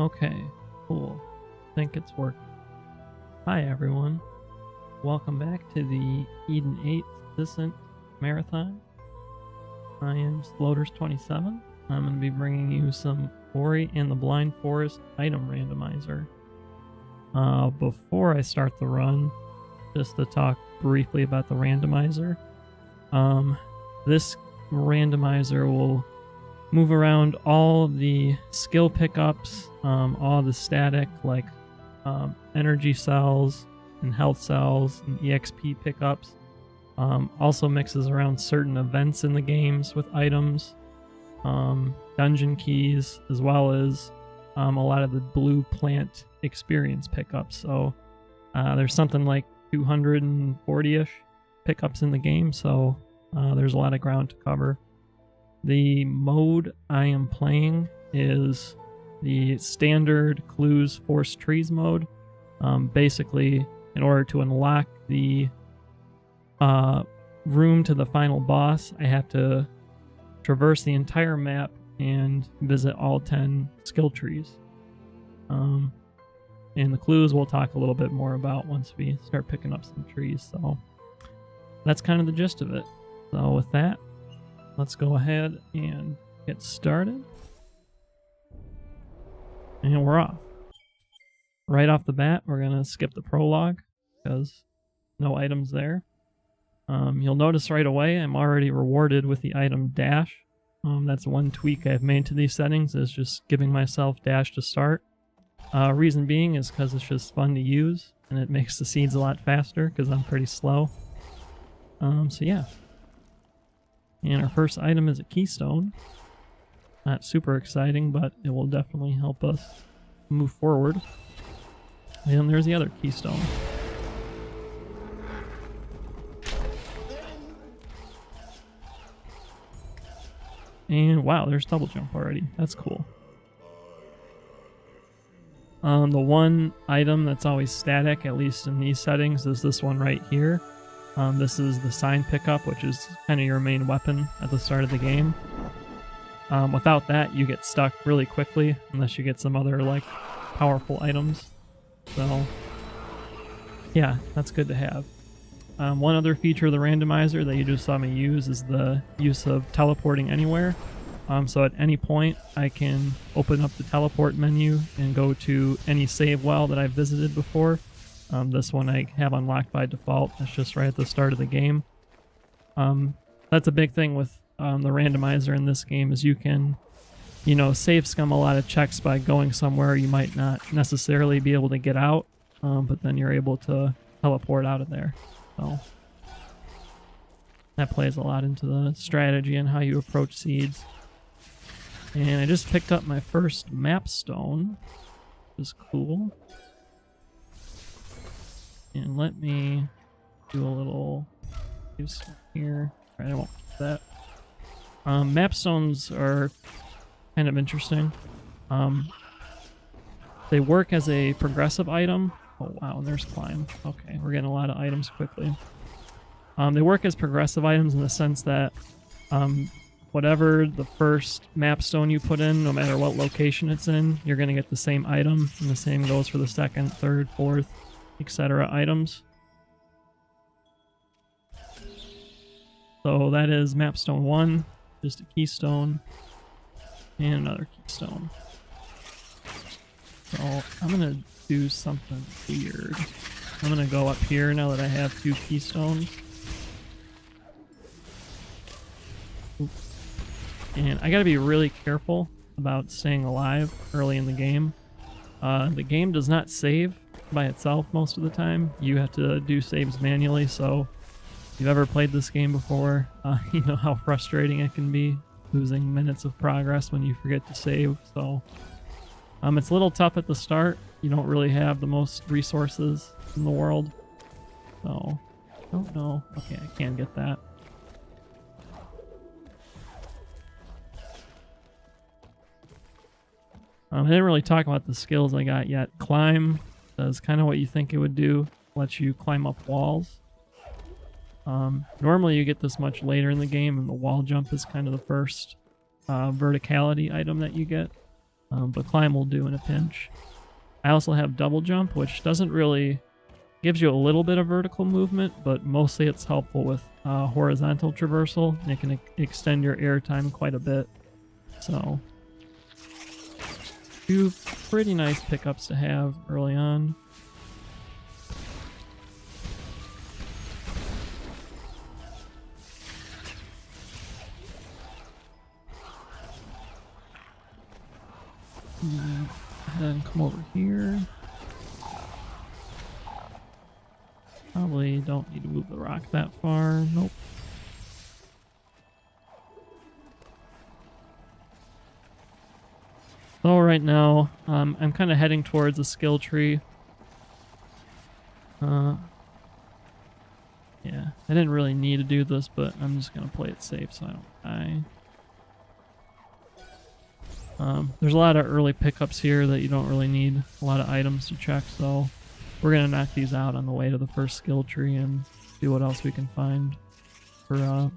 Okay, cool. Think it's working. Hi everyone. Welcome back to the Eden 8 Descent Marathon. I am Sloaters27. I'm going to be bringing you some Ori and the Blind Forest item randomizer. Before I start the run, just to talk briefly about the randomizer. This randomizer will move around all the skill pickups, all the static like energy cells and health cells and EXP pickups. Also mixes around certain events in the games with items, dungeon keys, as well as a lot of the blue plant experience pickups. So there's something like 240-ish pickups in the game, so there's a lot of ground to cover. The mode I am playing is the standard clues force trees mode. Basically, in order to unlock the room to the final boss, I have to traverse the entire map and visit all 10 skill trees. And the clues we'll talk a little bit more about once we start picking up some trees. So that's kind of the gist of it. So with that, let's go ahead and get started. And we're off. Right off the bat, we're going to skip the prologue because no items there. You'll notice right away I'm already rewarded with the item dash. That's one tweak I've made to these settings, is just giving myself dash to start. Reason being is because it's just fun to use and it makes the seeds a lot faster because I'm pretty slow. So yeah. And our first item is a keystone. Not super exciting, but it will definitely help us move forward. And there's the other keystone. And wow, there's double jump already. That's cool. The one item that's always static, at least in these settings, is this one right here. This is the sign pickup, which is kind of your main weapon at the start of the game. Without that, you get stuck really quickly, unless you get some other like powerful items. So yeah, that's good to have. One other feature of the randomizer that you just saw me use is the use of teleporting anywhere. So at any point, I can open up the teleport menu and go to any save well that I've visited before. This one I have unlocked by default. It's just right at the start of the game. That's a big thing with the randomizer in this game, is you can, save scum a lot of checks by going somewhere you might not necessarily be able to get out, but then you're able to teleport out of there. So that plays a lot into the strategy and how you approach seeds. And I just picked up my first map stone, which is cool. And let me do a little use here. All right, I won't keep that. Map stones are kind of interesting. They work as a progressive item. Oh wow, and there's climb. Okay, we're getting a lot of items quickly. They work as progressive items in the sense that whatever the first map stone you put in, no matter what location it's in, you're going to get the same item, and the same goes for the second, third, fourth, etc. items. So that is mapstone 1, just a keystone, and another keystone. So I'm going to do something weird. I'm going to go up here now that I have 2 keystones. Oops. And I gotta be really careful about staying alive early in the game. The game does not save by itself most of the time. You have to do saves manually, so if you've ever played this game before, you know how frustrating it can be, losing minutes of progress when you forget to save. So it's a little tough at the start. You don't really have the most resources in the world. So, oh no. Okay, I can get that. I didn't really talk about the skills I got yet. Climb does kind of what you think it would do. Lets you climb up walls. Normally you get this much later in the game, and the wall jump is kind of the first verticality item that you get. but climb will do in a pinch. I also have double jump, which doesn't really... gives you a little bit of vertical movement, but mostly it's helpful with horizontal traversal. It can extend your air time quite a bit. So, two pretty nice pickups to have early on. And then come over here. Probably don't need to move the rock that far. Nope. So right now, I'm kind of heading towards a skill tree. Yeah, I didn't really need to do this, but I'm just going to play it safe so I don't die. There's a lot of early pickups here that you don't really need a lot of items to check, so we're going to knock these out on the way to the first skill tree and see what else we can find for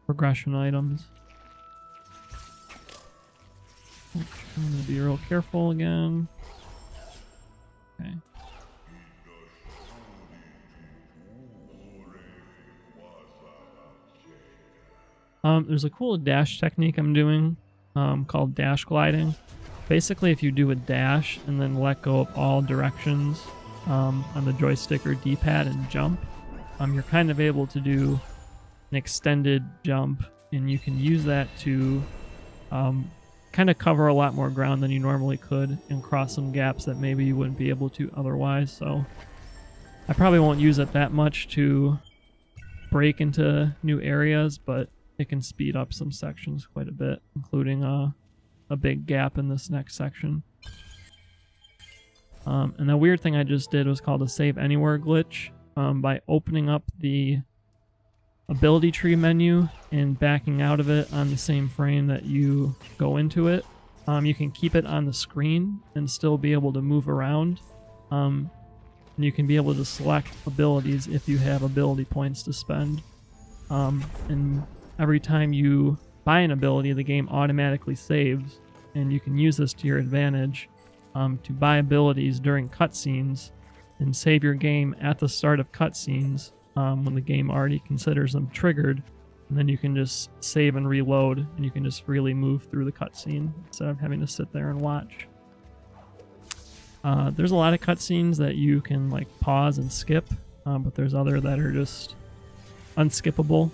progression items. I'm going to be real careful again. Okay. There's a cool dash technique I'm doing called dash gliding. Basically, if you do a dash and then let go of all directions on the joystick or D-pad and jump, you're kind of able to do an extended jump, and you can use that to kind of cover a lot more ground than you normally could and cross some gaps that maybe you wouldn't be able to otherwise. So I probably won't use it that much to break into new areas, but it can speed up some sections quite a bit, including a big gap in this next section. And the weird thing I just did was called a save anywhere glitch. By opening up the ability tree menu and backing out of it on the same frame that you go into it, you can keep it on the screen and still be able to move around. And you can be able to select abilities if you have ability points to spend. And every time you buy an ability, the game automatically saves, and you can use this to your advantage to buy abilities during cutscenes and save your game at the start of cutscenes when the game already considers them triggered, and then you can just save and reload, and you can just freely move through the cutscene instead of having to sit there and watch. There's a lot of cutscenes that you can like pause and skip, but there's other that are just unskippable.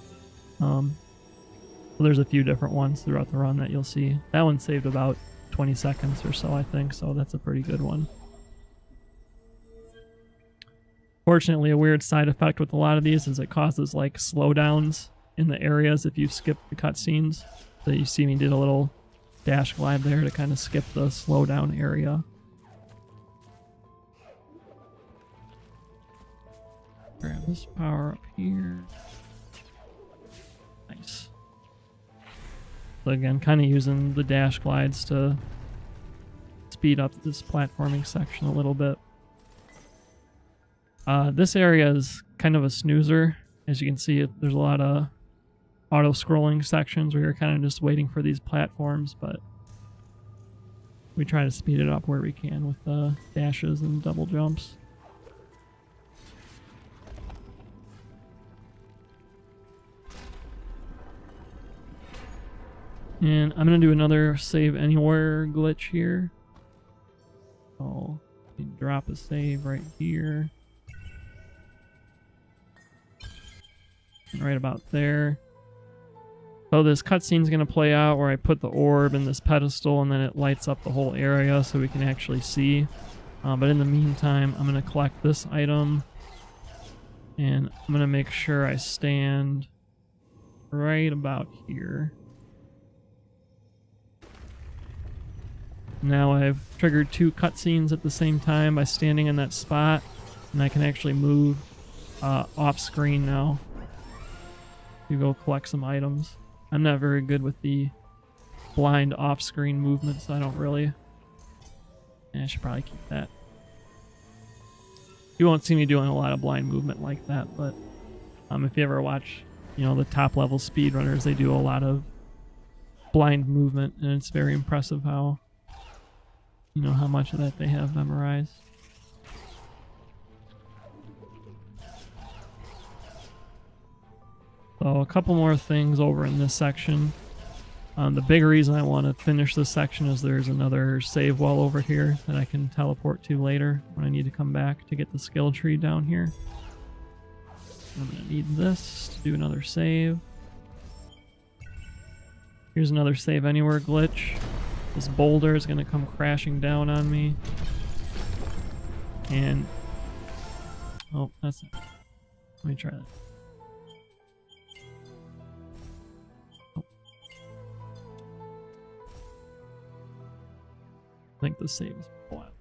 So there's a few different ones throughout the run that you'll see. That one saved about 20 seconds or so, I think, so that's a pretty good one. Fortunately, a weird side effect with a lot of these is it causes like slowdowns in the areas if you skip the cutscenes. So you see me did a little dash glide there to kind of skip the slowdown area. Grab this power up here. Nice. So again, kind of using the dash glides to speed up this platforming section a little bit. This area is kind of a snoozer. As you can see, there's a lot of auto-scrolling sections where you're kind of just waiting for these platforms, but we try to speed it up where we can with dashes and double jumps. And I'm going to do another save anywhere glitch here. So you drop a save right here. And right about there. So this cutscene's going to play out where I put the orb in this pedestal and then it lights up the whole area so we can actually see. But in the meantime, I'm going to collect this item. And I'm going to make sure I stand right about here. Now I've triggered 2 cutscenes at the same time by standing in that spot, and I can actually move off screen now to go collect some items. I'm not very good with the blind off-screen movement, so I don't really... I should probably keep that. You won't see me doing a lot of blind movement like that, but if you ever watch, the top-level speedrunners, they do a lot of blind movement, and it's very impressive how You know how much of that they have memorized. So a couple more things over in this section. The big reason I want to finish this section is there's another save well over here that I can teleport to later when I need to come back to get the skill tree down here. I'm going to need this to do another save. Here's another save anywhere glitch. This boulder is going to come crashing down on me. And... oh, that's it. Let me try that. I think the save is flat.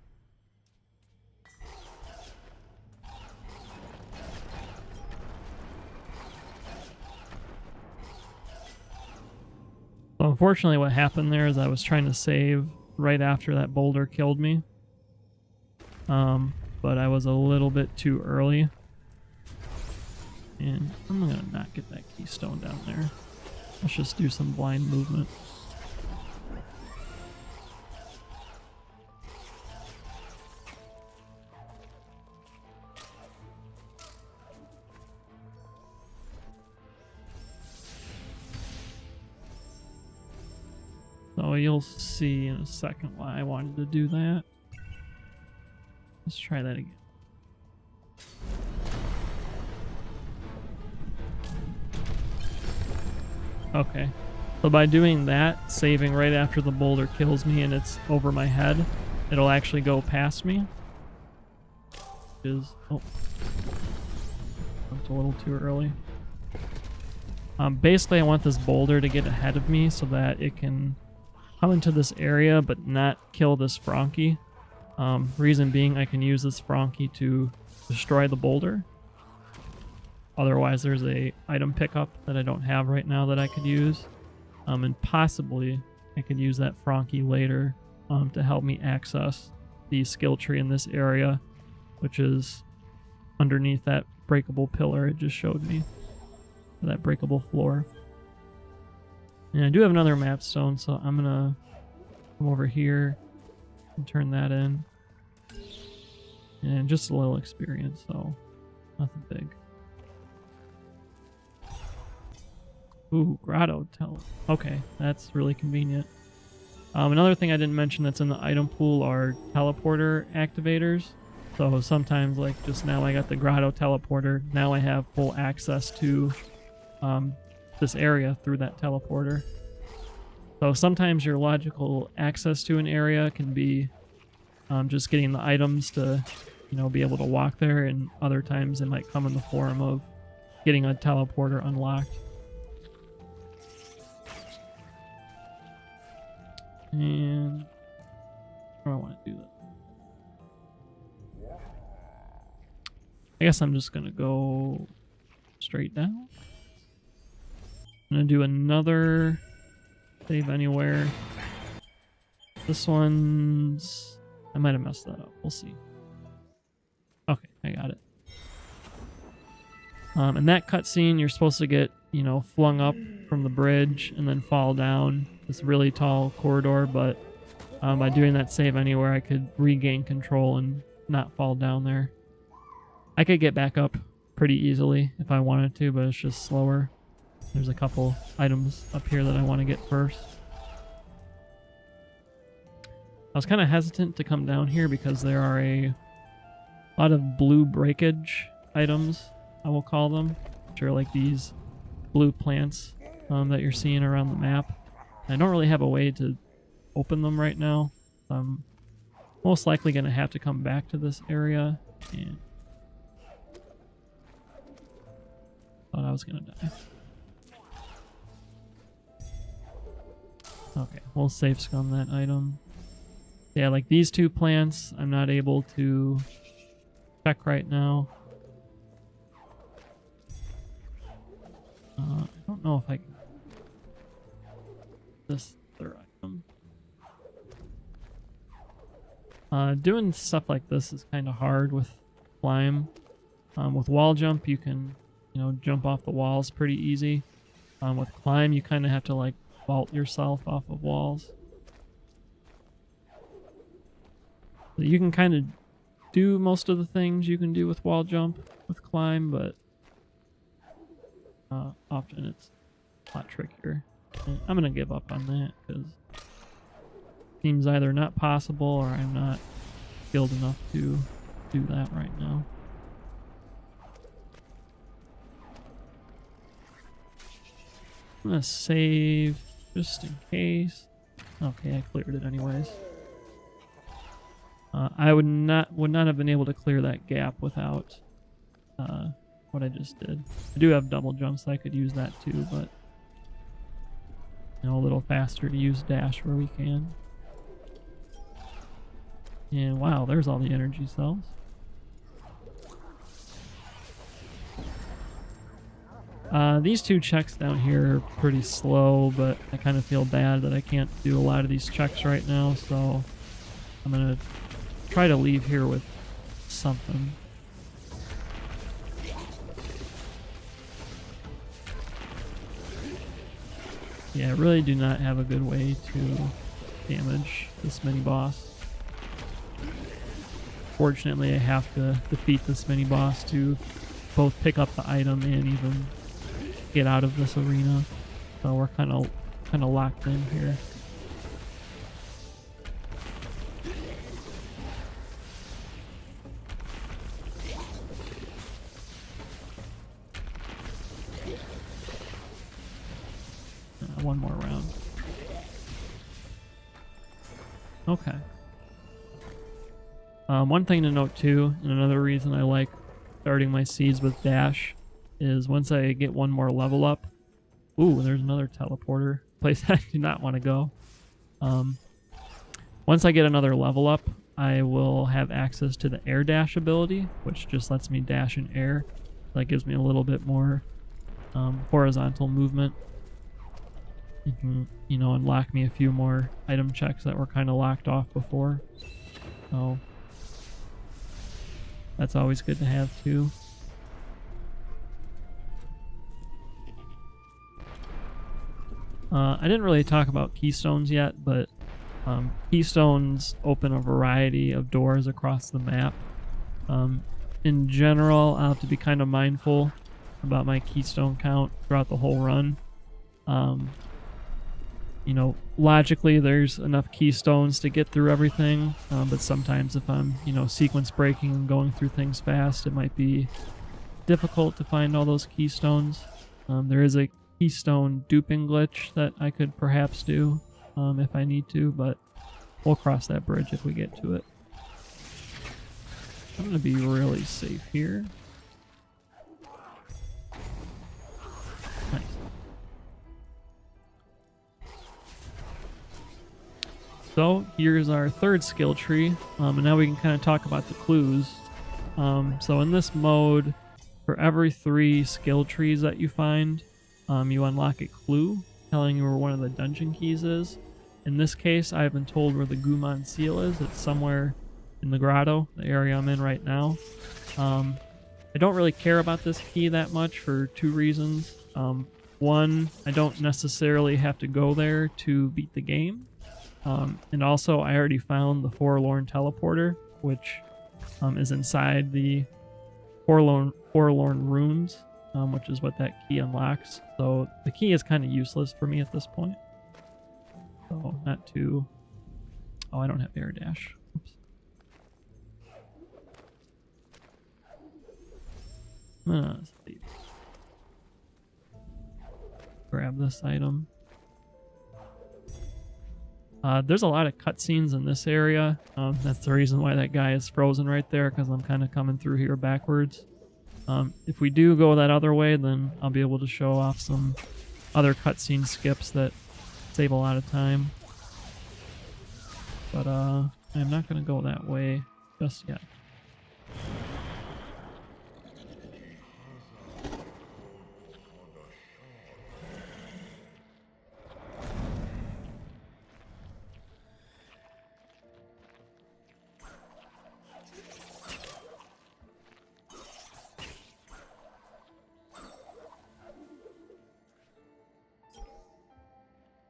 So unfortunately what happened there is I was trying to save right after that boulder killed me. But I was a little bit too early. And I'm gonna not get that keystone down there. Let's just do some blind movement. So you'll see in a second why I wanted to do that. Let's try that again. Okay. So by doing that, saving right after the boulder kills me and it's over my head, it'll actually go past me. Which is... oh. That's a little too early. Basically I want this boulder to get ahead of me so that it can come into this area but not kill this Frankie. Reason being I can use this Frankie to destroy the boulder. Otherwise there's a item pickup that I don't have right now that I could use. And possibly I could use that Frankie later to help me access the skill tree in this area, which is underneath that breakable pillar it just showed me. That breakable floor. And I do have another map stone, so I'm gonna come over here and turn that in. And just a little experience, so nothing big. Ooh, grotto tele. Okay, that's really convenient. Another thing I didn't mention that's in the item pool are teleporter activators. So sometimes, like just now I got the grotto teleporter. Now I have full access to this area through that teleporter. So sometimes your logical access to an area can be just getting the items to, you know, be able to walk there, and other times it might come in the form of getting a teleporter unlocked. And I don't want to do that. I guess I'm just gonna go straight down. I'm gonna do another save anywhere. This one's... I might have messed that up. We'll see. Okay, I got it. In that cutscene, you're supposed to get, you know, flung up from the bridge and then fall down this really tall corridor, but by doing that save anywhere, I could regain control and not fall down there. I could get back up pretty easily if I wanted to, but it's just slower. There's a couple items up here that I want to get first. I was kind of hesitant to come down here because there are a lot of blue breakage items, I will call them, which are like these blue plants that you're seeing around the map. I don't really have a way to open them right now. I'm most likely going to have to come back to this area, and thought I was going to die. Okay, we'll safe scum that item. Yeah, like these two plants, I'm not able to check right now. I don't know if I can... this other item. Doing stuff like this is kind of hard with climb. With wall jump, you can, you know, jump off the walls pretty easy. With climb, you kind of have to like vault yourself off of walls. So you can kind of do most of the things you can do with wall jump, with climb, but often it's a lot trickier. And I'm gonna give up on that because it seems either not possible or I'm not skilled enough to do that right now. I'm gonna save just in case. Okay, I cleared it anyways. I would not have been able to clear that gap without what I just did. I do have double jumps, so I could use that too, but you know, a little faster to use dash where we can. And wow, there's all the energy cells. These two checks down here are pretty slow, but I kind of feel bad that I can't do a lot of these checks right now, so I'm gonna try to leave here with something. Yeah, I really do not have a good way to damage this mini-boss. Fortunately, I have to defeat this mini-boss to both pick up the item and even get out of this arena. So we're kind of locked in here. One more round. Okay. One thing to note too, and another reason I like starting my seeds with dash, is once I get one more level up. Ooh, there's another teleporter. Place I do not want to go. Once I get another level up, I will have access to the air dash ability, which just lets me dash in air. That gives me a little bit more horizontal movement. You can, you know, unlock me a few more item checks that were kind of locked off before. So that's always good to have too. I didn't really talk about keystones yet, but keystones open a variety of doors across the map. In general, I'll have to be kind of mindful about my keystone count throughout the whole run. You know, logically there's enough keystones to get through everything, but sometimes if I'm, you know, sequence breaking and going through things fast, it might be difficult to find all those keystones. There is a keystone duping glitch that I could perhaps do if I need to, but we'll cross that bridge if we get to it. I'm going to be really safe here. Nice. So here's our third skill tree, and now we can kind of talk about the clues. So in this mode, for every 3 skill trees that you find, you unlock a clue telling you where one of the dungeon keys is. In this case, I have been told where the Gumon seal is. It's somewhere in the grotto, the area I'm in right now. I don't really care about this key that much for 2 reasons. One, I don't necessarily have to go there to beat the game. And also, I already found the Forlorn Teleporter, which is inside the Forlorn Runes, which is what that key unlocks. So the key is kind of useless for me at this point. So not too... Oh, I don't have air dash. Oops. I'm gonna grab this item. There's a lot of cutscenes in this area. That's the reason why that guy is frozen right there, because I'm kind of coming through here backwards. If we do go that other way, then I'll be able to show off some other cutscene skips that save a lot of time. But I'm not going to go that way just yet.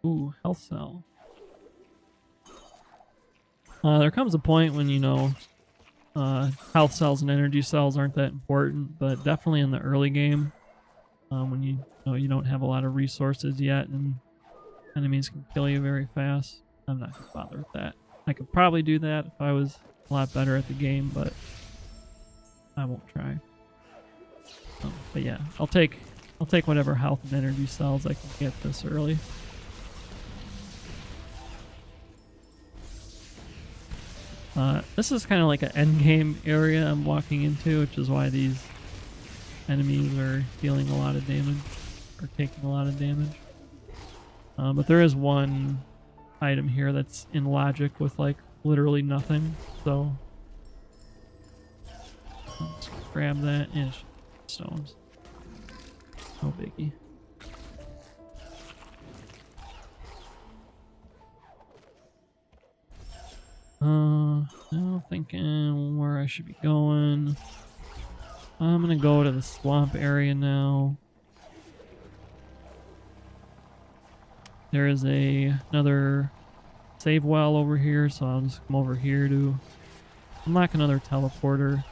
Ooh, health cell. There comes a point when, you know, health cells and energy cells aren't that important, but definitely in the early game, when you know you don't have a lot of resources yet and enemies can kill you very fast, I'm not gonna bother with that. I could probably do that if I was a lot better at the game, but I won't try. But yeah, I'll take whatever health and energy cells I can get this early. This is kind of like an end game area I'm walking into, which is why these enemies are dealing a lot of damage, or taking a lot of damage. But there is one item here that's in logic with like literally nothing, so let's grab that and stones. No biggie. Now thinking where I should be going. I'm gonna go to the swamp area now. There is another save well over here, so I'll just come over here to unlock another teleporter.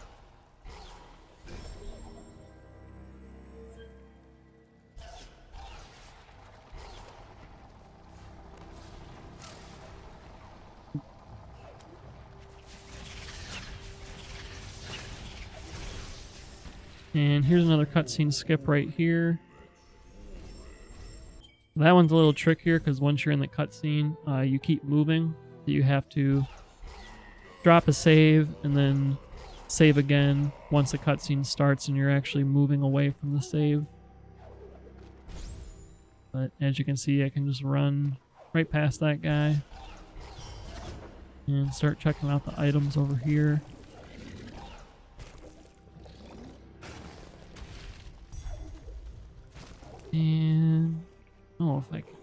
And here's another cutscene skip right here. That one's a little trickier because once you're in the cutscene, you keep moving. You have to drop a save and then save again once the cutscene starts and you're actually moving away from the save. But as you can see, I can just run right past that guy and start checking out the items over here. And I don't know if I can.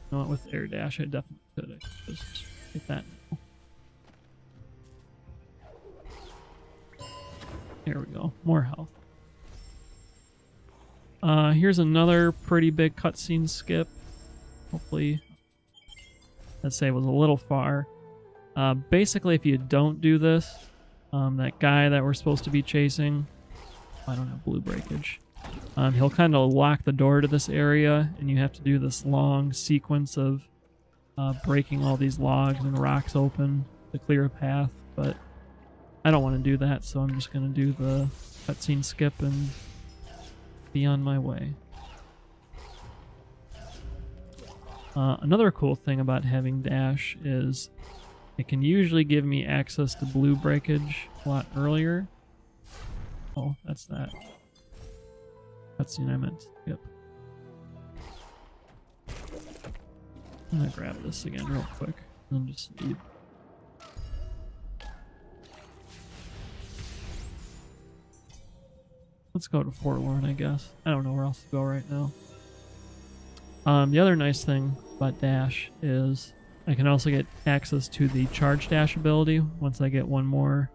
You know what, with air dash I definitely could. I could just hit that now. There we go. More health. Here's another pretty big cutscene skip. Hopefully, let's say it was a little far. Basically, if you don't do this, that guy that we're supposed to be chasing, I don't have blue breakage. He'll kind of lock the door to this area, and you have to do this long sequence of breaking all these logs and rocks open to clear a path, but I don't want to do that, so I'm just going to do the cutscene skip and be on my way. Another cool thing about having dash is it can usually give me access to blue breakage a lot earlier. Oh, that's that cutscene I meant. Yep. I'm gonna grab this again real quick and then just leave. Let's go to Forlorn, I guess. I don't know where else to go right now. The other nice thing about dash is I can also get access to the charge dash ability once I get one more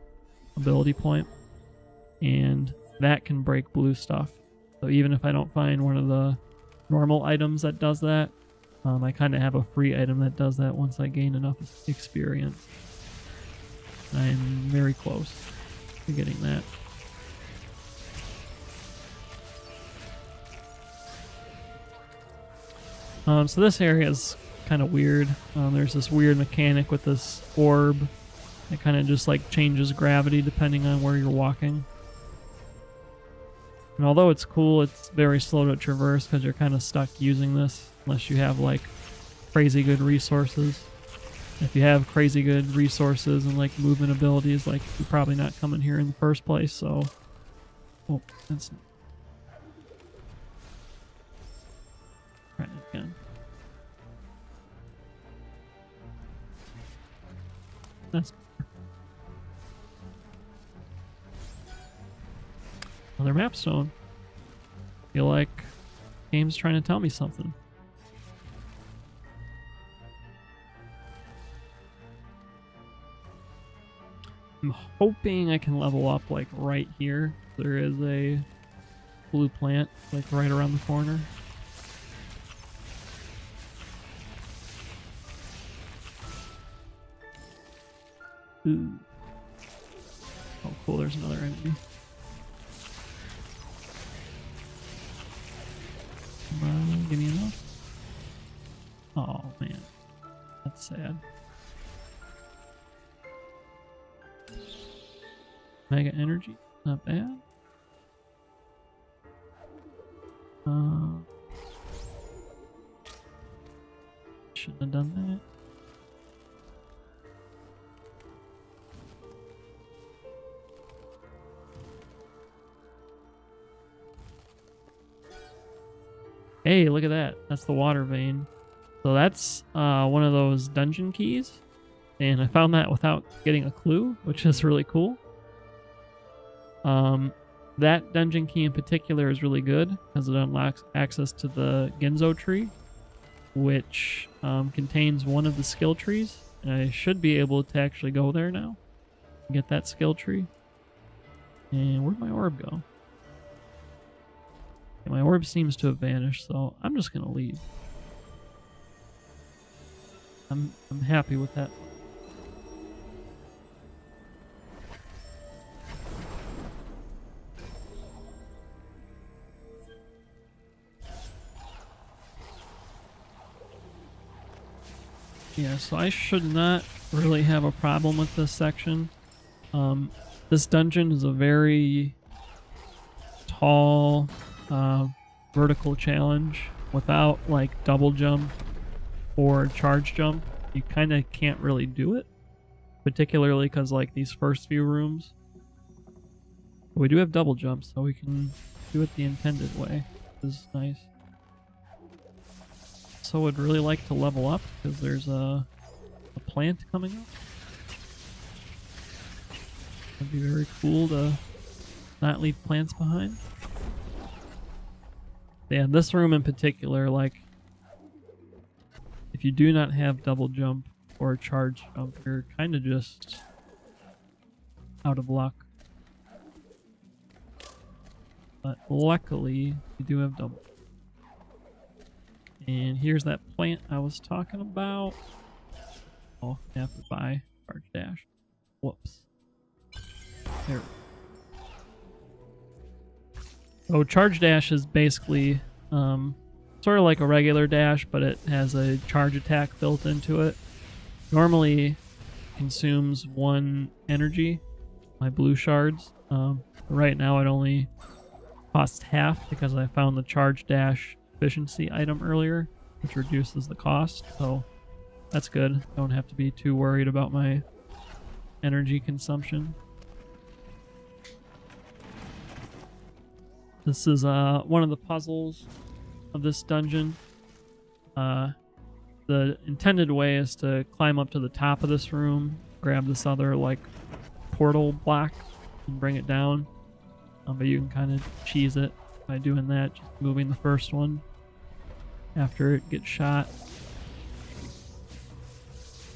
ability point. And that can break blue stuff. So even if I don't find one of the normal items that does that, I kind of have a free item that does that once I gain enough experience. I'm very close to getting that. So this area is kind of weird. There's this weird mechanic with this orb. It kind of just like changes gravity depending on where you're walking. And although it's cool, it's very slow to traverse because you're kind of stuck using this unless you have like crazy good resources. If you have crazy good resources and like movement abilities, like you're probably not coming here in the first place, so... Oh, that's... Try it again. That's... Another map stone. Feel like game's trying to tell me something. I'm hoping I can level up like right here. There is a blue plant like right around the corner. Ooh. Oh, cool. There's another enemy. Come on, give me enough. Oh, man. That's sad. Mega energy. Not bad. Shouldn't have done that. Hey, look at that. That's the water vein. So that's one of those dungeon keys. And I found that without getting a clue, which is really cool. That dungeon key in particular is really good because it unlocks access to the Ginzo tree, which contains one of the skill trees. And I should be able to actually go there now and get that skill tree. And where'd my orb go? Okay, my orb seems to have vanished, so I'm just gonna leave. I'm happy with that. Yeah, so I should not really have a problem with this section. This dungeon is a very tall vertical challenge. Without like double jump or charge jump, you kind of can't really do it, particularly because like these first few rooms. But we do have double jump, so we can do it the intended way, which is nice. So would really like to level up because there's a plant coming up. It'd be very cool to not leave plants behind. Yeah, this room in particular, like, if you do not have double jump or charge jump, you're kind of just out of luck. But luckily, you do have double. And here's that plant I was talking about. Oh, I have to buy charge dash. Whoops. There. So charge dash is basically sort of like a regular dash, but it has a charge attack built into it. Normally consumes 1 energy, my blue shards. Right now it only costs half because I found the charge dash efficiency item earlier, which reduces the cost, so that's good. Don't have to be too worried about my energy consumption. This is one of the puzzles of this dungeon. The intended way is to climb up to the top of this room, grab this other like portal block and bring it down, but you can kind of cheese it by doing that, just moving the first one after it gets shot.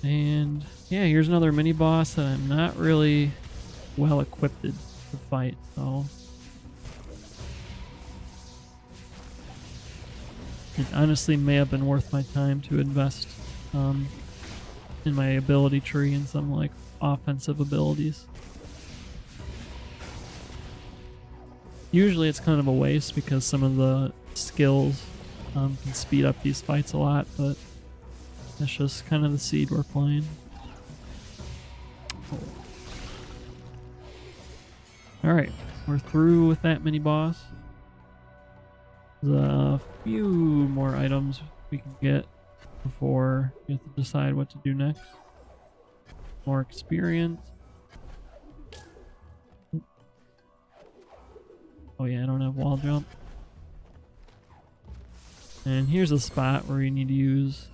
And yeah, here's another mini boss that I'm not really well equipped to fight, so it honestly may have been worth my time to invest in my ability tree and some like offensive abilities. Usually it's kind of a waste because some of the skills can speed up these fights a lot, but that's just kind of the seed we're playing. Alright, we're through with that mini boss. There's a few more items we can get before we have to decide what to do next. More experience. Oh yeah, I don't have wall jump. And here's a spot where you need to use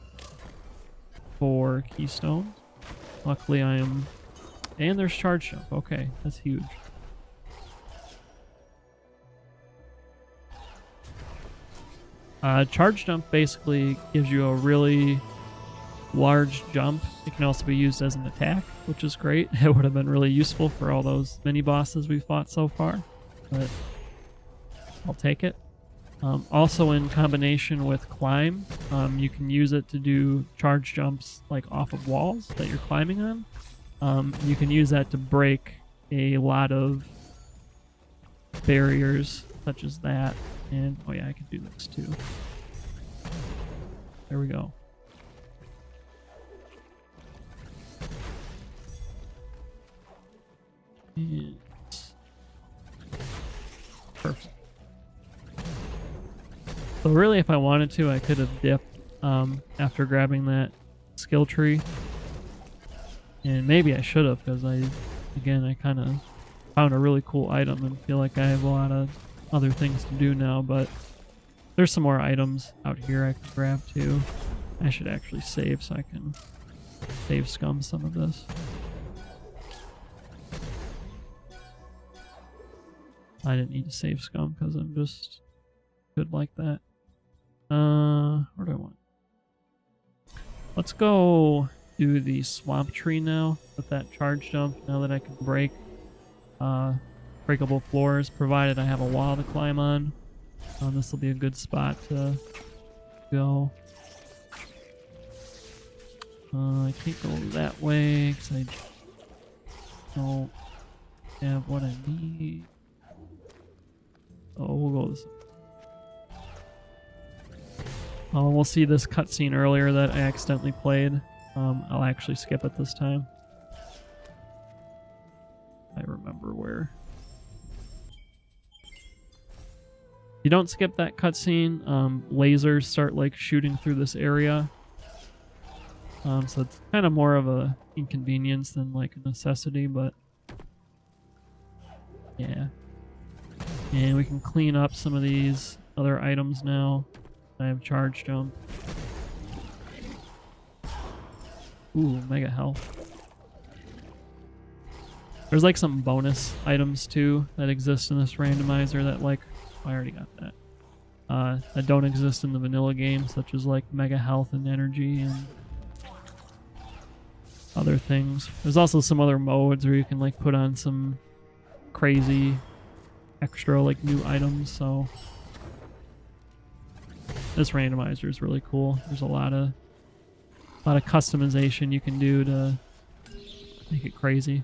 4 keystones. Luckily I am... And there's charge jump. Okay, that's huge. Charge jump basically gives you a really large jump. It can also be used as an attack, which is great. It would have been really useful for all those mini bosses we fought so far, but I'll take it. Also in combination with climb, you can use it to do charge jumps like off of walls that you're climbing on. You can use that to break a lot of barriers, such as that. And oh yeah, I can do this too. There we go. And perfect. So really, if I wanted to, I could have dipped after grabbing that skill tree. And maybe I should have, because I kind of found a really cool item and feel like I have a lot of other things to do now, but there's some more items out here I could grab too. I should actually save so I can save scum some of this. I didn't need to save scum because I'm just good like that. Where do I want? Let's go do the swamp tree now with that charge jump, now that I can break breakable floors, provided I have a wall to climb on. This will be a good spot to go. I can't go that way because I don't have what I need. Oh, we'll go this way. We'll see this cutscene earlier that I accidentally played. I'll actually skip it this time. I remember where. If you don't skip that cutscene, lasers start like shooting through this area. So it's kind of more of a inconvenience than like a necessity, but yeah. And we can clean up some of these other items now. I have charge jump. Ooh, mega health. There's like some bonus items too that exist in this randomizer that like, oh, I already got that. That don't exist in the vanilla game, such as like mega health and energy and other things. There's also some other modes where you can like put on some crazy extra like new items, so this randomizer is really cool. There's a lot of customization you can do to make it crazy.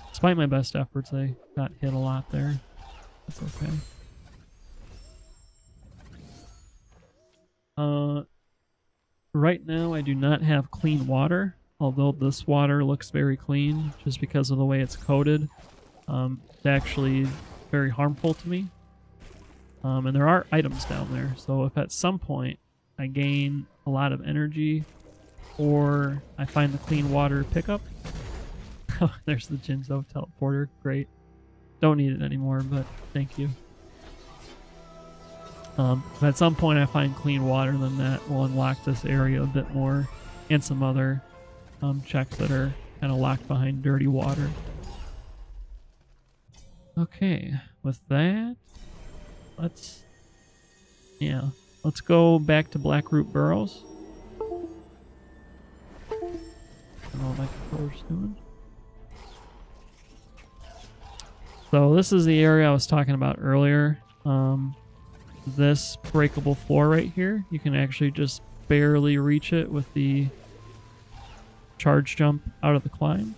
Despite my best efforts, I got hit a lot there. That's okay. Right now I do not have clean water, although this water looks very clean just because of the way it's coated. It's actually very harmful to me. And there are items down there, so if at some point I gain a lot of energy or I find the clean water pickup, there's the Jinzo teleporter, great. Don't need it anymore, but thank you. If at some point I find clean water, then that will unlock this area a bit more, and some other checks that are kind of locked behind dirty water. Okay, with that, let's go back to Blackroot Burrows. I don't know what my controller's doing. So this is the area I was talking about earlier. This breakable floor right here, you can actually just barely reach it with the charge jump out of the climb.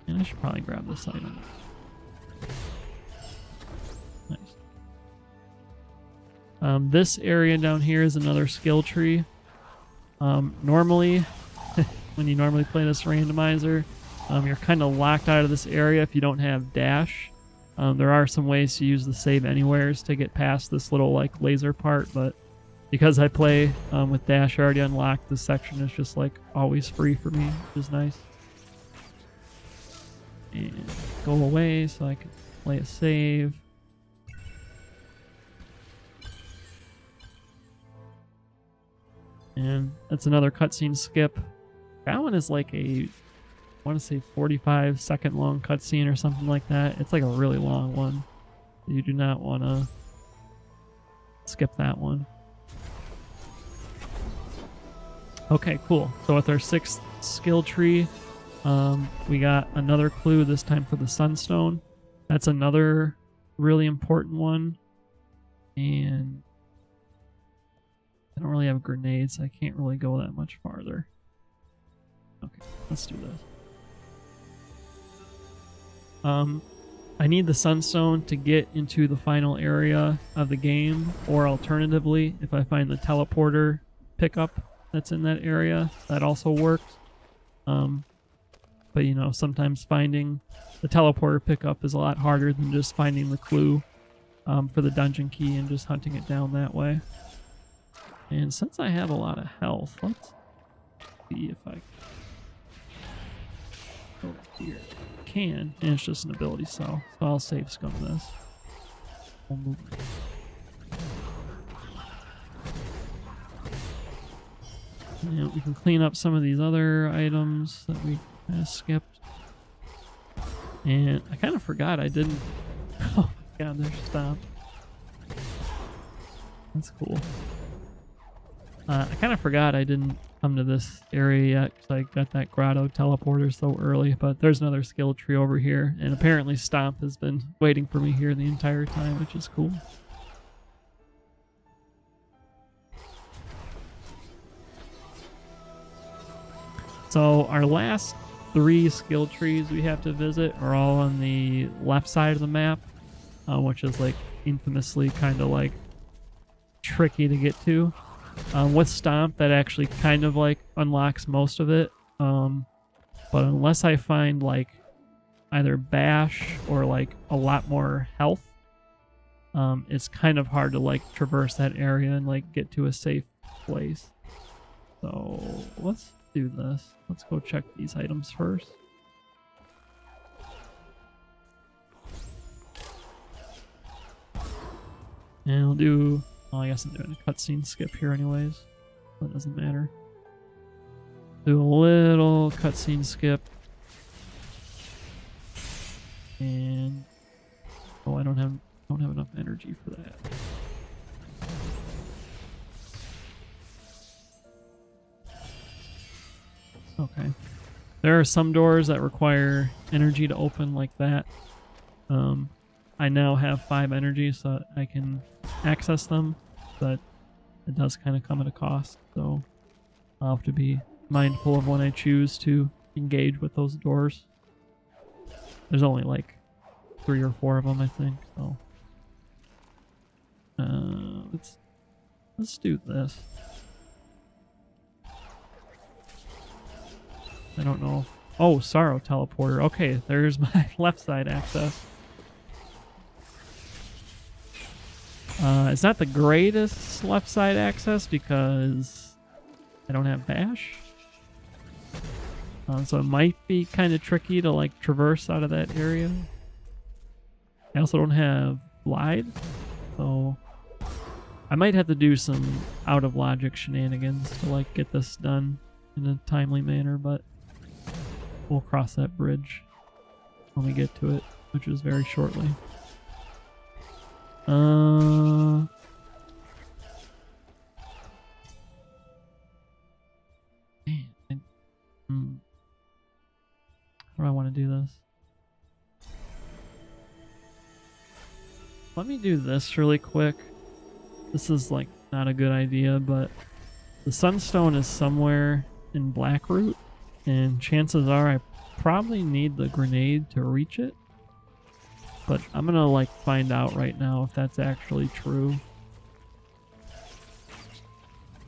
And I should probably grab this item. Nice. This area down here is another skill tree. Normally, when you normally play this randomizer, you're kind of locked out of this area if you don't have dash. There are some ways to use the save anywheres to get past this little like laser part, but because I play with dash already unlocked, this section is just like always free for me, which is nice. And go away so I can play a save. And that's another cutscene skip. That one is like a, I want to say 45-second long cutscene or something like that. It's like a really long one. You do not want to skip that one. Okay, cool. So with our 6th skill tree, we got another clue, this time for the sunstone. That's another really important one. And I don't really have grenades, so I can't really go that much farther. Okay, let's do this. I need the sunstone to get into the final area of the game, or alternatively, if I find the teleporter pickup that's in that area, that also works. But you know, sometimes finding the teleporter pickup is a lot harder than just finding the clue for the dungeon key and just hunting it down that way. And since I have a lot of health, let's see if I go over here. Can, and it's just an ability cell, so I'll save scum this. We'll move. And we can clean up some of these other items that we kind of skipped. And I kind of forgot I didn't. Oh my god, there's Stomp. That's cool. I kind of forgot I didn't come to this area yet because I got that grotto teleporter so early, but there's another skill tree over here, and apparently Stomp has been waiting for me here the entire time, which is cool. So our last 3 skill trees we have to visit are all on the left side of the map, which is like infamously kind of like tricky to get to. With Stomp, that actually kind of like unlocks most of it. But unless I find like either Bash or like a lot more health, it's kind of hard to like traverse that area and like get to a safe place. So let's do this. Let's go check these items first. And we'll do... Well, I guess I'm doing a cutscene skip here anyways. That doesn't matter. Do a little cutscene skip. And... Oh, I don't have enough energy for that. Okay. There are some doors that require energy to open like that. I now have 5 energy so I can access them, but it does kind of come at a cost, so I'll have to be mindful of when I choose to engage with those doors. There's only like 3 or 4 of them, I think, so let's do this. I don't know. Oh, Sorrow teleporter. Okay, there's my left side access. It's not the greatest left side access because I don't have Bash. So it might be kind of tricky to like traverse out of that area. I also don't have Glide, so I might have to do some out of logic shenanigans to like get this done in a timely manner, but we'll cross that bridge when we get to it, which is very shortly. Man, how do I want to do this? Let me do this really quick. This is like not a good idea, but the Sunstone is somewhere in Blackroot, and chances are I probably need the grenade to reach it. But I'm gonna like find out right now if that's actually true.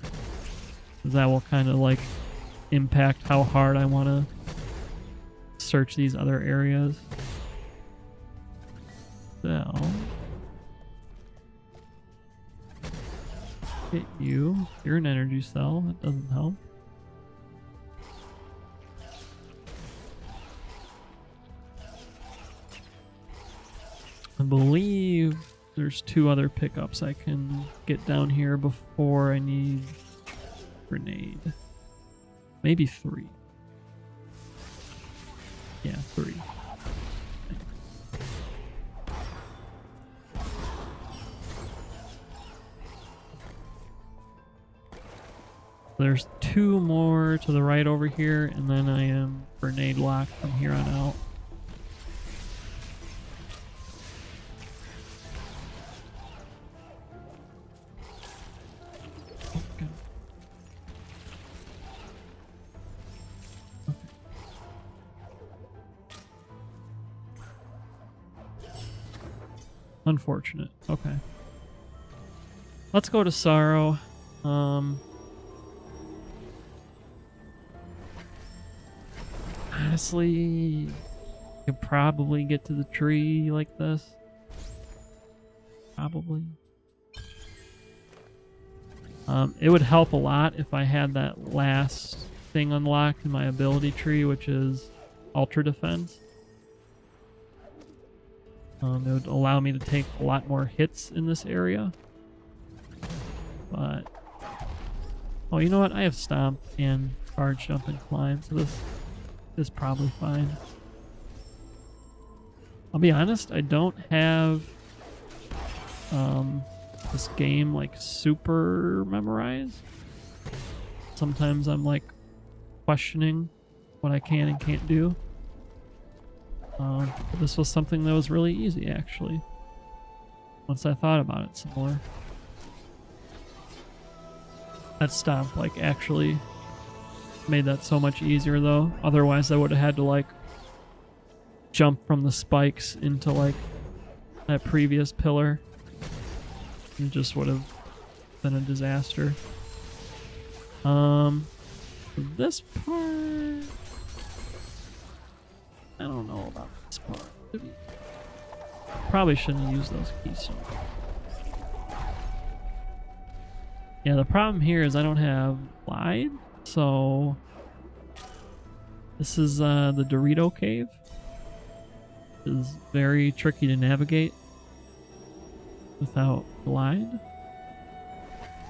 Because that will kind of like impact how hard I want to search these other areas. So, hit you. You're an energy cell. That doesn't help. I believe there's 2 other pickups I can get down here before I need grenade. Maybe 3. Yeah, 3. There's 2 more to the right over here, and then I am grenade locked from here on out. Unfortunate. Okay. Let's go to Sorrow. Honestly, I could probably get to the tree like this. Probably. It would help a lot if I had that last thing unlocked in my ability tree, which is Ultra Defense. It would allow me to take a lot more hits in this area. But... oh, you know what? I have Stomp and Charge, Jump, and Climb, so this is probably fine. I'll be honest, I don't have this game like super memorized. Sometimes I'm like questioning what I can and can't do. But this was something that was really easy actually, once I thought about it some more. That Stomp like actually made that so much easier though. Otherwise I would have had to like jump from the spikes into like that previous pillar. It just would have been a disaster. This part, I don't know about this part. Probably shouldn't use those keystones. Yeah, the problem here is I don't have Glide, so this is the Dorito Cave. It is very tricky to navigate without Glide.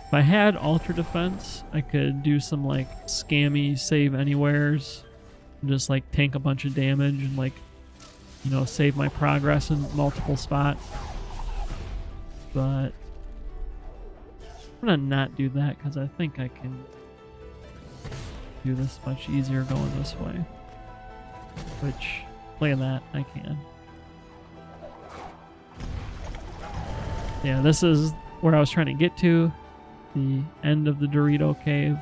If I had Ultra Defense, I could do some like scammy save anywheres and just like tank a bunch of damage and like, you know, save my progress in multiple spots. But I'm gonna not do that because I think I can do this much easier going this way. Which, look at that, I can. Yeah, this is where I was trying to get to. The end of the Dorito Cave.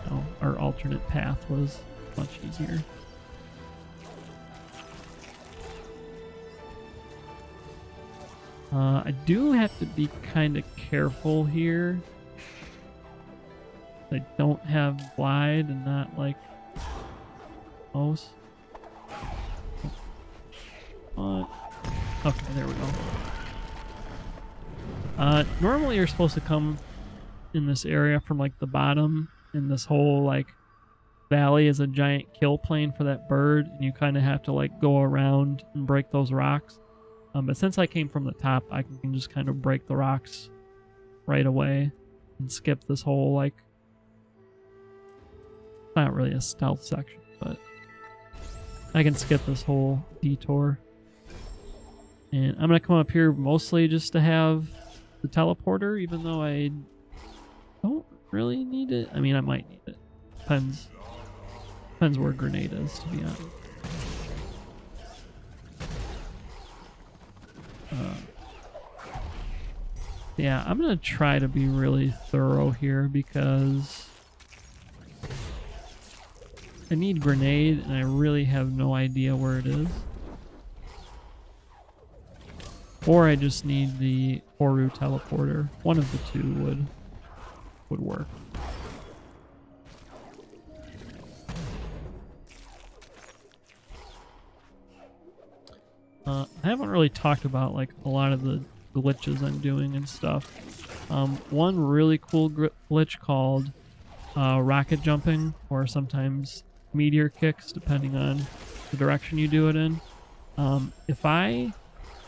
Oh, our alternate path was much easier. I do have to be kind of careful here. I don't have Glide and not like most. Okay, there we go. Normally you're supposed to come in this area from like the bottom, and this whole like valley is a giant kill plane for that bird, and you kind of have to like go around and break those rocks. But since I came from the top, I can just kind of break the rocks right away and skip this whole like, not really a stealth section, but I can skip this whole detour. And I'm gonna come up here mostly just to have the teleporter, even though I don't really need it. I mean, I might need it. Depends where grenade is, to be honest. Yeah, I'm gonna try to be really thorough here because I need grenade and I really have no idea where it is. Or I just need the Oru teleporter. One of the two would work. I haven't really talked about like a lot of the glitches I'm doing and stuff. One really cool glitch called rocket jumping, or sometimes meteor kicks, depending on the direction you do it in. If I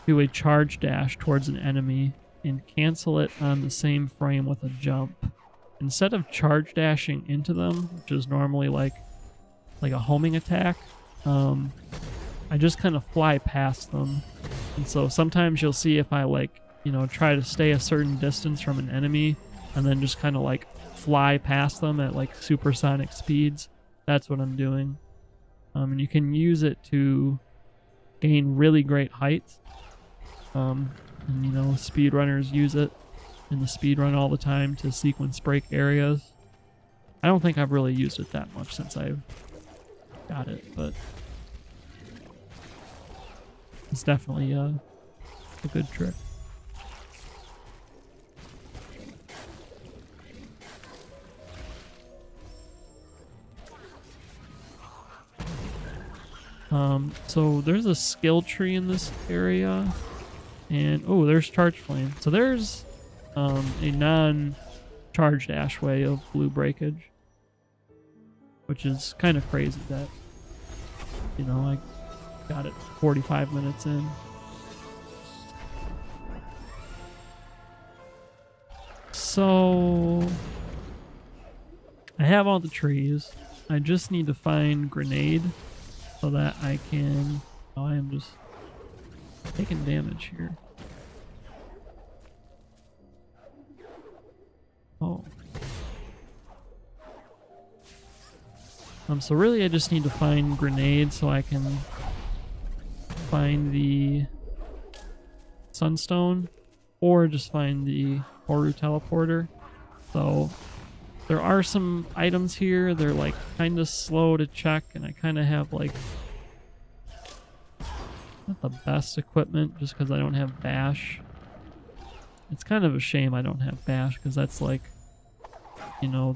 do a charge dash towards an enemy and cancel it on the same frame with a jump, instead of charge dashing into them, which is normally like a homing attack, I just kind of fly past them. And so sometimes you'll see if I like, you know, try to stay a certain distance from an enemy and then just kind of like fly past them at like supersonic speeds. That's what I'm doing. And you can use it to gain really great heights. And you know, speedrunners use it in the speedrun all the time to sequence break areas. I don't think I've really used it that much since I've got it, but It's definitely a good trick. So there's a skill tree in this area, and oh, there's charge flame. So there's a non-charged ashway of blue breakage, which is kind of crazy that, you know, I got it 45 minutes in. So I have all the trees. I just need to find grenade so that I can... Oh, I am just taking damage here. Oh. So really I just need to find grenade so I can find the sunstone, or just find the Horu teleporter. So there are some items here. They're like kind of slow to check, and I kind of have like not the best equipment just because I don't have bash. It's kind of a shame I don't have bash, because that's like, you know,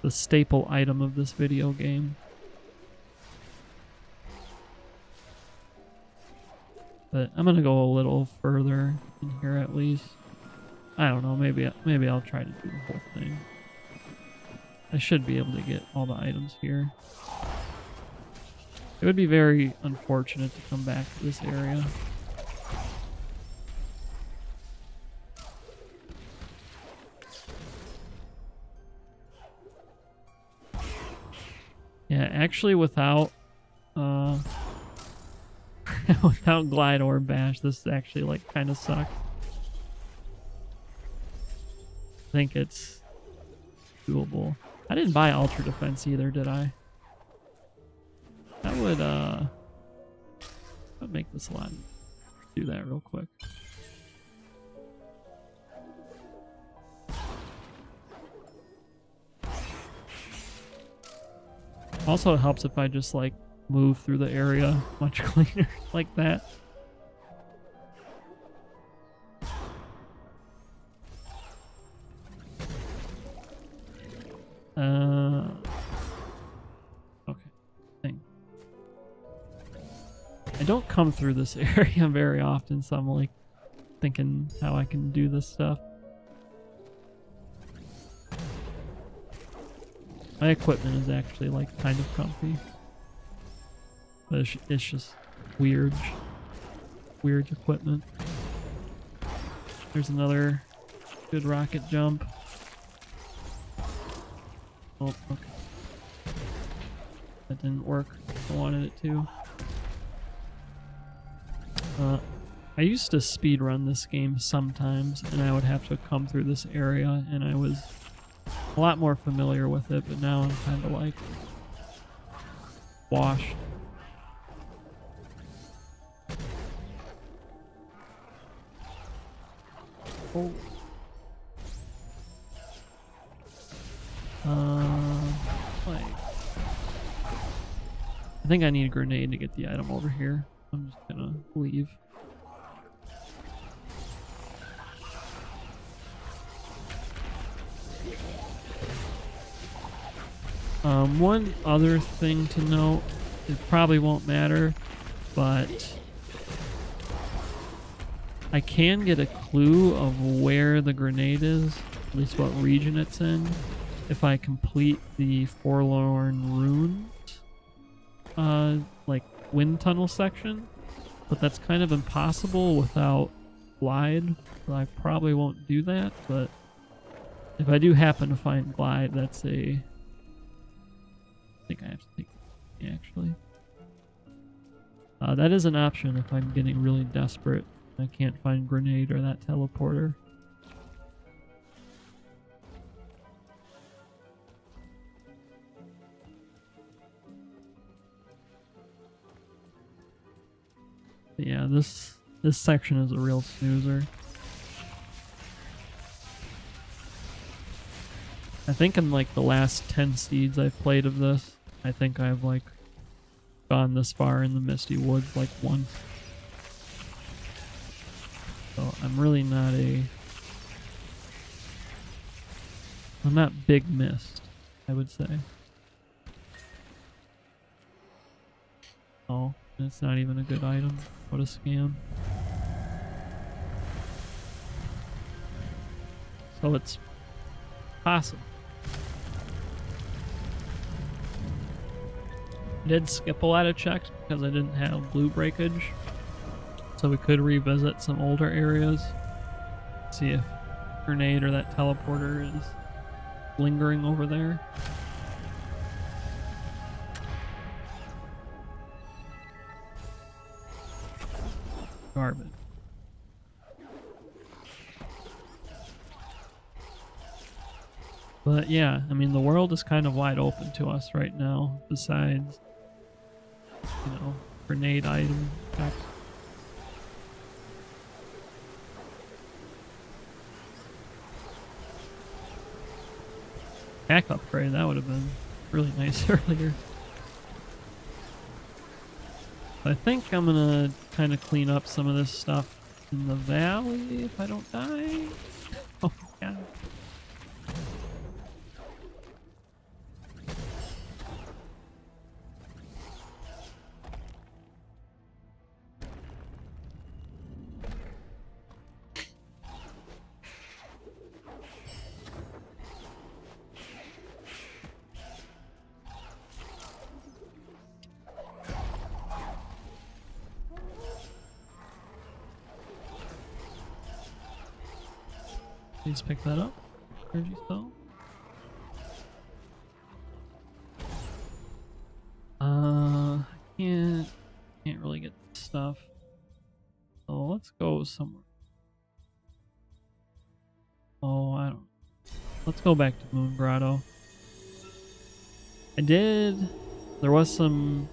the staple item of this video game. But I'm gonna go a little further in here at least. I don't know, maybe I'll try to do the whole thing. I should be able to get all the items here. It would be very unfortunate to come back to this area. Yeah, actually without without glide or bash, this actually like kind of sucks. I think it's doable. I didn't buy ultra defense either, did I? That would make this a lot. Do that real quick. Also, it helps if I just like move through the area much cleaner like that. Okay. Thing. I don't come through this area very often, so I'm like thinking how I can do this stuff. My equipment is actually like kind of comfy, but it's just weird equipment. There's another good rocket jump. Oh, okay. That didn't work. I wanted it to. I used to speedrun this game sometimes, and I would have to come through this area, and I was a lot more familiar with it, but now I'm kind of like washed. Oh. Like, I think I need a grenade to get the item over here. I'm just gonna leave. One other thing to note, it probably won't matter, but I can get a clue of where the grenade is, at least what region it's in, if I complete the Forlorn Runes, like wind tunnel section, but that's kind of impossible without glide, so I probably won't do that, but if I do happen to find glide, that's a... I think I have to take it, actually. That is an option if I'm getting really desperate. I can't find grenade or that teleporter. But yeah, this section is a real snoozer. I think in like the last 10 seeds I've played of this, I think I've like gone this far in the Misty Woods like once. So I'm really not I'm not big missed, I would say. Oh, it's not even a good item. What a scam. So it's possible. I did skip a lot of checks because I didn't have blue breakage. So we could revisit some older areas. See if grenade or that teleporter is lingering over there. Garbage. But yeah, I mean, the world is kind of wide open to us right now, besides, you know, grenade item packs. Pack upgrade, that would have been really nice earlier. I think I'm gonna kind of clean up some of this stuff in the valley if I don't die. Oh my god. Please pick that up. Energy cell. Can't really get this stuff. So let's go somewhere. Oh, I don't know. Let's go back to Moon Grotto. There was some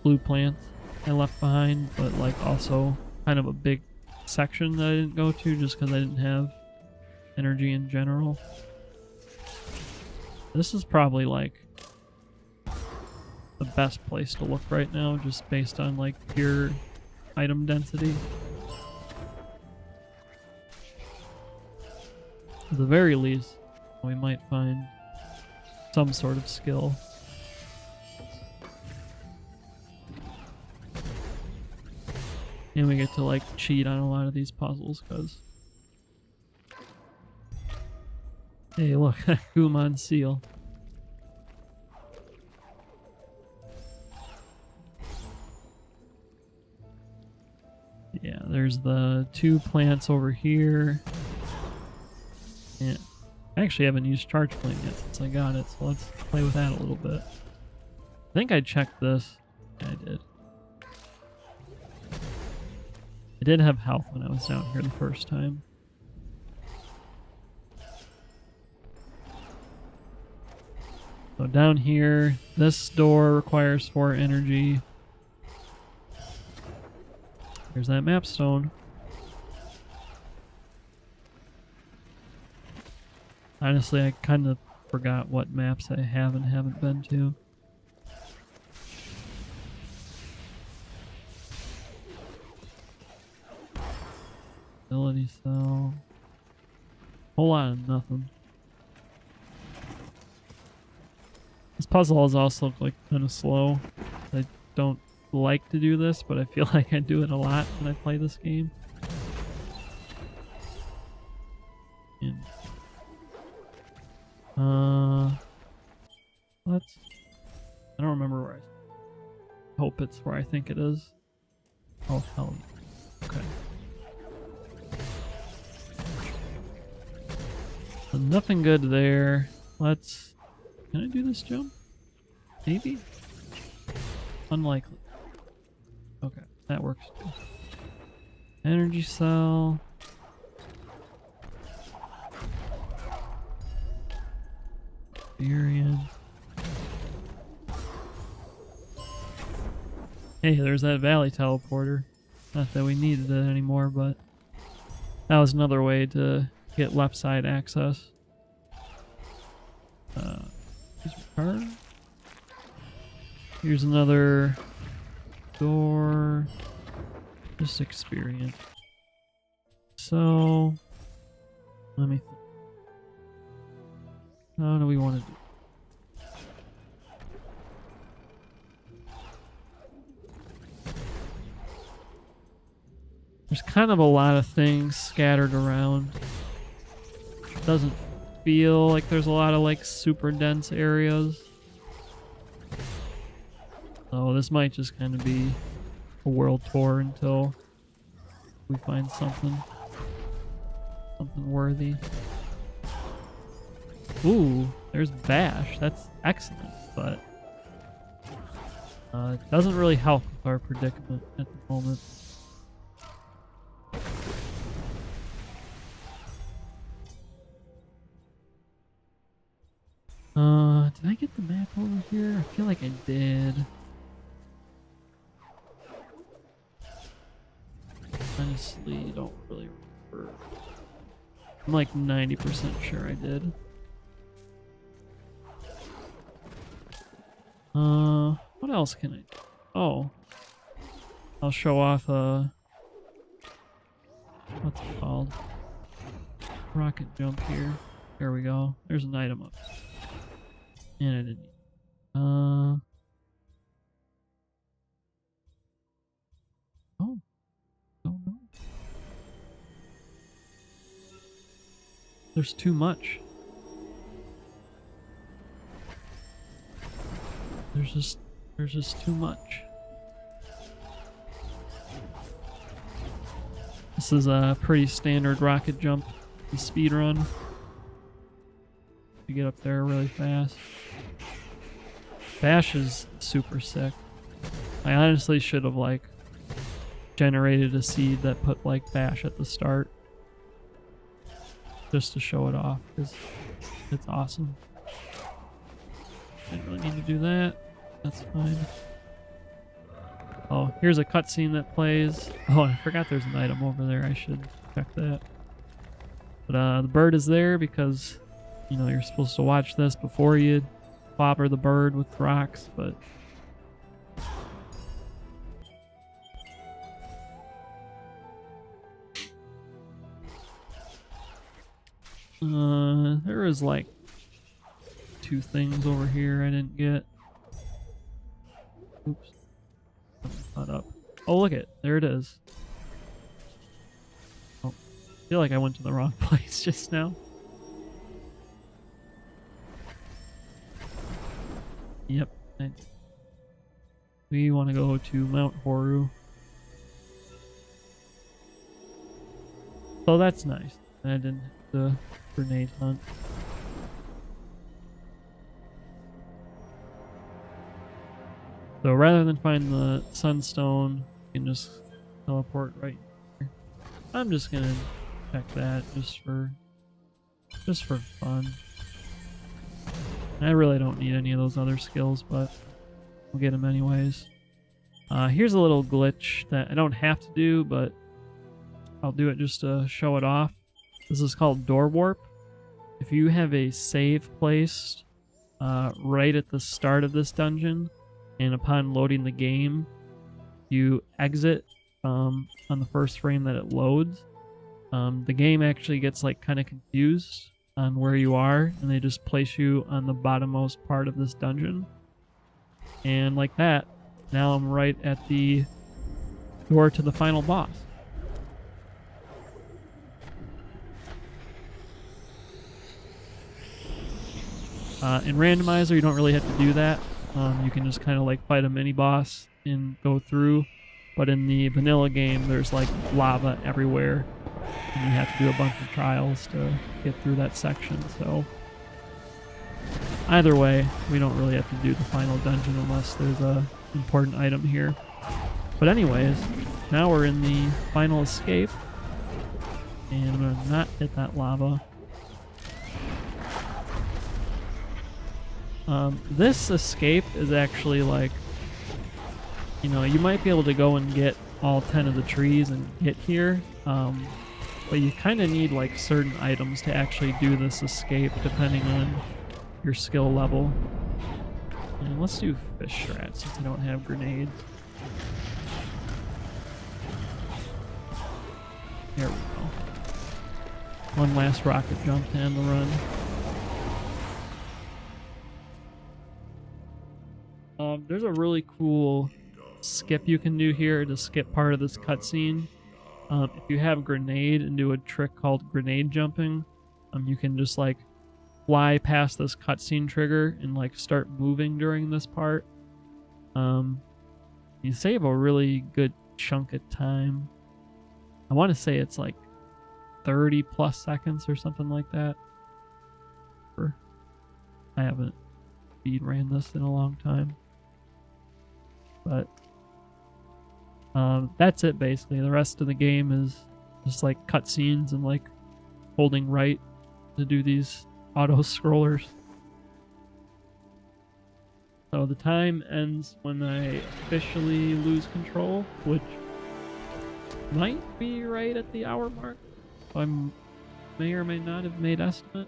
blue plants I left behind, but like also kind of a big section that I didn't go to just because I didn't have energy in general. This is probably like the best place to look right now, just based on like pure item density. At the very least, we might find some sort of skill. And we get to like cheat on a lot of these puzzles because hey, look, Gumon seal. Yeah, there's the 2 plants over here. Yeah, I actually haven't used charge plant yet since I got it, so let's play with that a little bit. I think I checked this. Yeah, I did. I did have health when I was down here the first time. So down here, this door requires 4 energy. Here's that map stone. Honestly, I kind of forgot what maps I have and haven't been to. Ability cell. Whole lot of nothing. This puzzle is also like kind of slow. I don't like to do this, but I feel like I do it a lot when I play this game. And, I don't remember where I hope it's where I think it is. Oh, hell. Okay. So nothing good there. Can I do this jump? Maybe? Unlikely. Okay, that works too. Energy cell. Experience. Hey, there's that valley teleporter. Not that we needed it anymore, but that was another way to get left side access. Here's another door. Just experience. so let me think. How do we want to do? There's kind of a lot of things scattered around. Doesn't feel like there's a lot of like super dense areas. So this might just kind of be a world tour until we find something worthy. Ooh, there's Bash. That's excellent, but it doesn't really help with our predicament at the moment. Did I get the map over here? I feel like I did. Honestly, don't really remember. I'm like 90% sure I did. What else can I do? Oh. I'll show off what's it called? Rocket jump here. There we go. There's an item up. And I didn't. Oh. Don't know. There's too much. There's just too much. This is a pretty standard rocket jump, the speed run. You get up there really fast. Bash is super sick. I honestly should have like generated a seed that put like Bash at the start just to show it off because it's awesome. Didn't really need to do that. That's fine. Oh, here's a cutscene that plays. Oh, I forgot there's an item over there. I should check that. But the bird is there because, you know, you're supposed to watch this before you clobber the bird with rocks, but there is like 2 things over here I didn't get. Oops. Not up. Oh, look it. There it is. Oh, I feel like I went to the wrong place just now. Yep. We want to go to Mount Horu. So that's nice. I didn't have the grenade hunt. So rather than find the sunstone, you can just teleport right here. I'm just gonna check that just for fun. I really don't need any of those other skills, but we'll get them anyways. Here's a little glitch that I don't have to do, but I'll do it just to show it off. This is called Door Warp. If you have a save placed right at the start of this dungeon, and upon loading the game, you exit on the first frame that it loads, the game actually gets like kind of confused on where you are, and they just place you on the bottommost part of this dungeon. And like that, now I'm right at the door to the final boss. In Randomizer, you don't really have to do that. You can just kind of like fight a mini boss and go through. But in the vanilla game, there's like lava everywhere, and you have to do a bunch of trials to get through that section. So either way, we don't really have to do the final dungeon unless there's a important item here. But anyways, now we're in the final escape, and I'm gonna not hit that lava. This escape is actually like, you know, you might be able to go and get all 10 of the trees and get here, but you kind of need like certain items to actually do this escape depending on your skill level. And let's do fish strat since I don't have grenades. There we go. One last rocket jump to end the run. There's a really cool skip you can do here to skip part of this cutscene. If you have grenade and do a trick called grenade jumping, you can just like fly past this cutscene trigger and like start moving during this part. You save a really good chunk of time. I want to say it's like 30 plus seconds or something like that. I haven't speed ran this in a long time. But that's it basically. The rest of the game is just like cutscenes and like holding right to do these auto scrollers. So the time ends when I officially lose control, which might be right at the hour mark. So I may or may not have made estimate.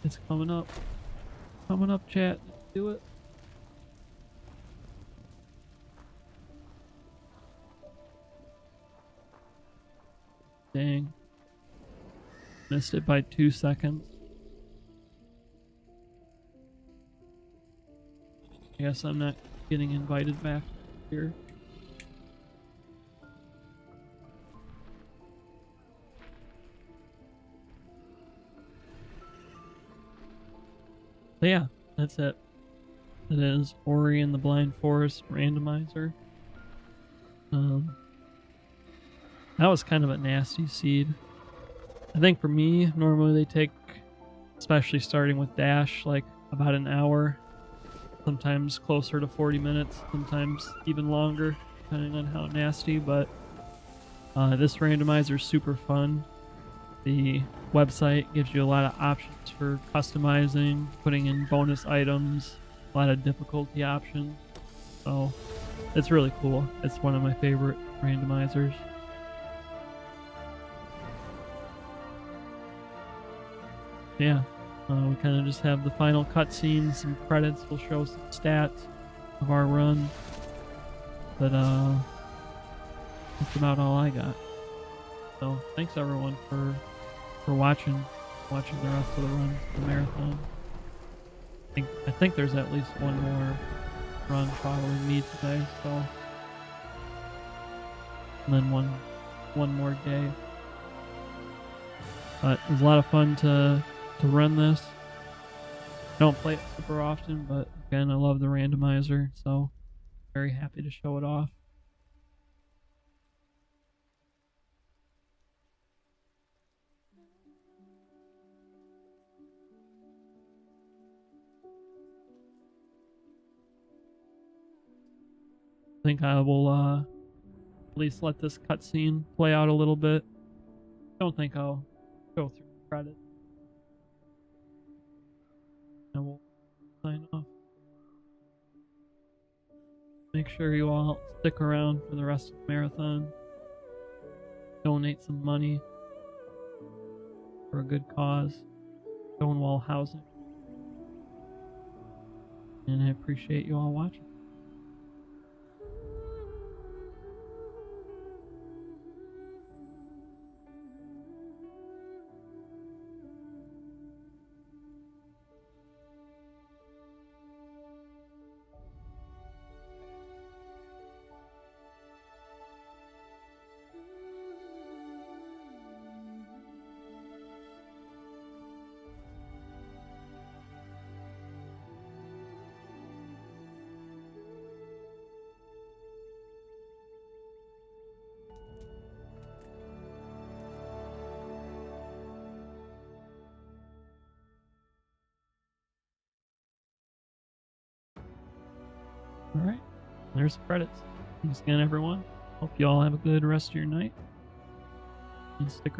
It's coming up. Coming up, chat. Do it. Dang. Missed it by 2 seconds. I guess I'm not getting invited back here. So yeah, that's it. It is Ori and the Blind Forest Randomizer. That was kind of a nasty seed. I think for me, normally they take, especially starting with Dash, like about an hour. Sometimes closer to 40 minutes, sometimes even longer, depending on how nasty, but this randomizer is super fun. The website gives you a lot of options for customizing, putting in bonus items, a lot of difficulty options. So it's really cool. It's one of my favorite randomizers. Yeah, we kind of just have the final cutscenes, some credits will show some stats of our run. But that's about all I got. So thanks everyone for watching the rest of the run, the marathon. I think there's at least one more run following me today, so, and then one more day. But it was a lot of fun to run this. Don't play it super often, but again, I love the randomizer, so very happy to show it off. I think I will at least let this cutscene play out a little bit. Don't think I'll go through the credits. I will sign off. Make sure you all stick around for the rest of the marathon. Donate some money for a good cause. Stonewall Housing. And I appreciate you all watching. Alright, there's the credits. Thanks again, everyone. Hope you all have a good rest of your night. And stick around.